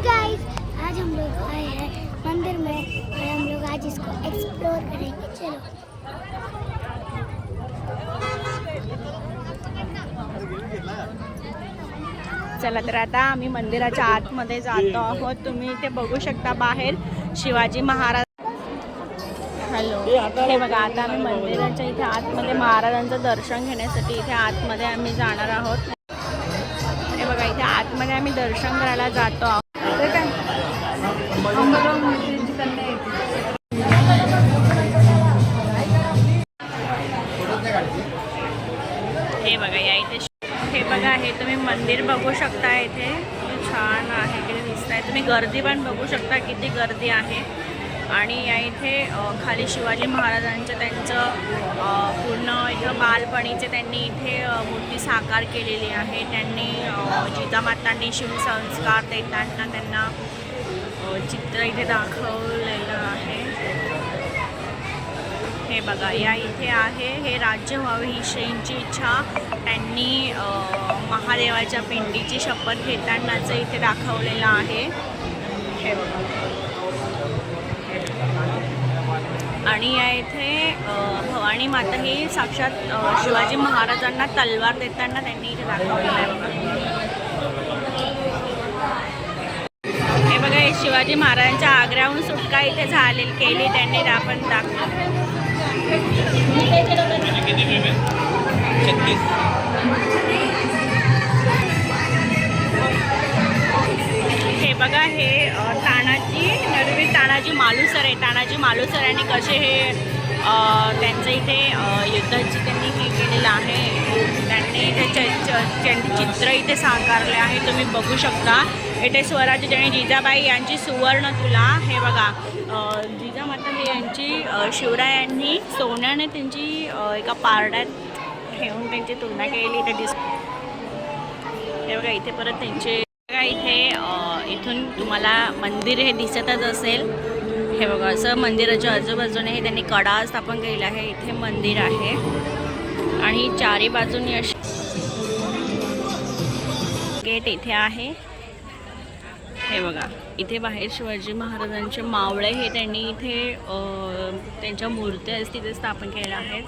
Guys, आज हम लोग आए हैं मंदिर में और हम लोग आज इसको एक्सप्लोर करेंगे। चलो। चला तर आता आम्ही मंदिराच्या आतमध्ये जातो आहोत। तुम्ही इथे बघू शकता बाहेर शिवाजी महाराज। हॅलो, हे बघा आता आम्ही मंदिराच्या इथे आतमध्ये महाराजांचं दर्शन घेण्यासाठी इथे आतमध्ये आम्ही जाणार आहोत। हे बघा इथे आतमध्ये आम्ही दर्शन करायला जातो आहोत। हे बघा या इथे हे बघा हे तुम्ही मंदिर बघू शकता। इथे छान आहे, किती दिसत आहे। तुम्ही गर्दी पण बघू शकता, किती गर्दी आहे। आणि या इथे खाली शिवाजी महाराजांचं त्यांचं पूर्ण इथं बालपणीचे त्यांनी इथे मूर्ती साकार केलेली आहे। त्यांनी जिजामातांनी शिवसंस्कार देताना त्यांना चित्र इथे दाखवलेलं आहे। हे बघा या इथे आहे, हे राज्य व्हावे ही श्रींची इच्छा त्यांनी महादेवाच्या पिंडीची शपथ घेतानाचं इथे दाखवलेलं आहे। हे बघा आणि या इथे भवानी माता ही साक्षात शिवाजी महाराजांना तलवार देताना त्यांनी इथे दाखवलेलं आहे। हे बघा हे शिवाजी महाराजांच्या आग्र्याहून सुटका इथे केली त्यांनी आपण दाखवलं। हे बघा हे नरवीर तानाजी मालुसरे आहे। तानाजी मालुसरे यांनी कसे हे त्यांचं इथे युद्धाची त्यांनी हे केलेलं आहे। त्यांनी इथे चित्र इथे साकारले आहे, तुम्ही बघू शकता। इथे स्वराज्य जणी जिजाबाई यांची सुवर्ण तुला। हे बघा जिजामाता हे यांची शिवरायांनी सोन्याने त्यांची एका पारड्यात ठेवून त्यांची तुलना केली इथे हे बघा इथे परत त्यांचे इथे इथून तुम्हाला मंदिर हे दिसतच असेल। हे बघा असं मंदिराच्या आजूबाजूने हे त्यांनी कडा स्थापन केलेला आहे। इथे मंदिर आहे आणि चारी बाजूनी अशी गेट इथे आहे। हे बघा इथे बाहेर शिवाजी महाराजांचे मावळे हे त्यांनी इथे त्यांच्या मूर्त्या तिथे स्थापन केल्या आहेत।